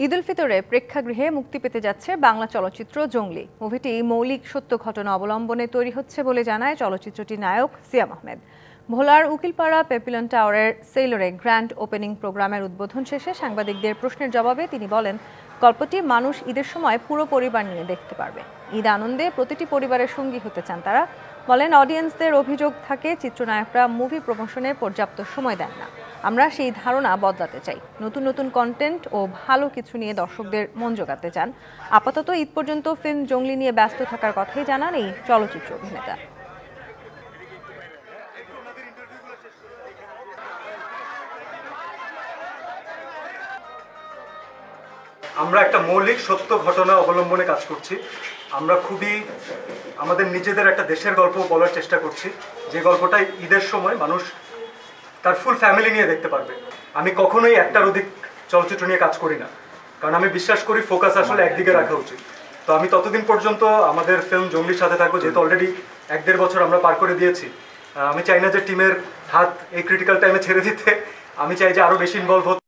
ঈদ উল ফিতরে প্রেক্ষাগৃহে মুক্তি পেতে যাচ্ছে বাংলা চলচ্চিত্র জঙ্গলি। মুভিটি মৌলিক সত্য ঘটনা অবলম্বনে তৈরি হচ্ছে বলে জানায় চলচ্চিত্রটির নায়ক সিয়াম আহমেদ। ভোলার উকিলপাড়া পেপিলন টাওয়ারের সেইলরে গ্র্যান্ড ওপেনিং প্রোগ্রামের উদ্বোধন শেষে সাংবাদিকদের প্রশ্নের জবাবে তিনি বলেন, গল্পটি মানুষ ঈদের সময় পুরো পরিবার নিয়ে দেখতে পারবে। ঈদ আনন্দে প্রতিটি পরিবারের সঙ্গী হতে চান তারা। বলেন, অডিয়েন্সদের অভিযোগ থাকে চিত্রনায়করা মুভি প্রমোশনে পর্যাপ্ত সময় দেন না। আমরা সেই ধারণা বদলাতে চাই, নতুন নতুন কন্টেন্ট ও ভালো কিছু নিয়ে দর্শকদের মন জোগাতে চান। আপাতত ঈদ পর্যন্ত ফিল্ম জঙ্গলি নিয়ে ব্যস্ত থাকার কথাই জানান এই চলচ্চিত্র অভিনেতা। আমরা একটা মৌলিক সত্য ঘটনা অবলম্বনে কাজ করছি। আমরা খুবই আমাদের নিজেদের একটা দেশের গল্প বলার চেষ্টা করছি, যে গল্পটা ঈদের সময় মানুষ তার ফুল ফ্যামিলি নিয়ে দেখতে পারবে। আমি কখনোই একটার অধিক চলচ্চিত্র নিয়ে কাজ করি না, কারণ আমি বিশ্বাস করি ফোকাস আসলে একদিকে রাখা উচিত। তো আমি ততদিন পর্যন্ত আমাদের ফিল্ম জঙ্গলির সাথে থাকবো, যেহেতু অলরেডি 1-1.5 বছর আমরা পার করে দিয়েছি। আমি চাই না যে টিমের হাত এই ক্রিটিক্যাল টাইমে ছেড়ে দিতে। আমি চাই যে আরও বেশি ইনভলভ হতে।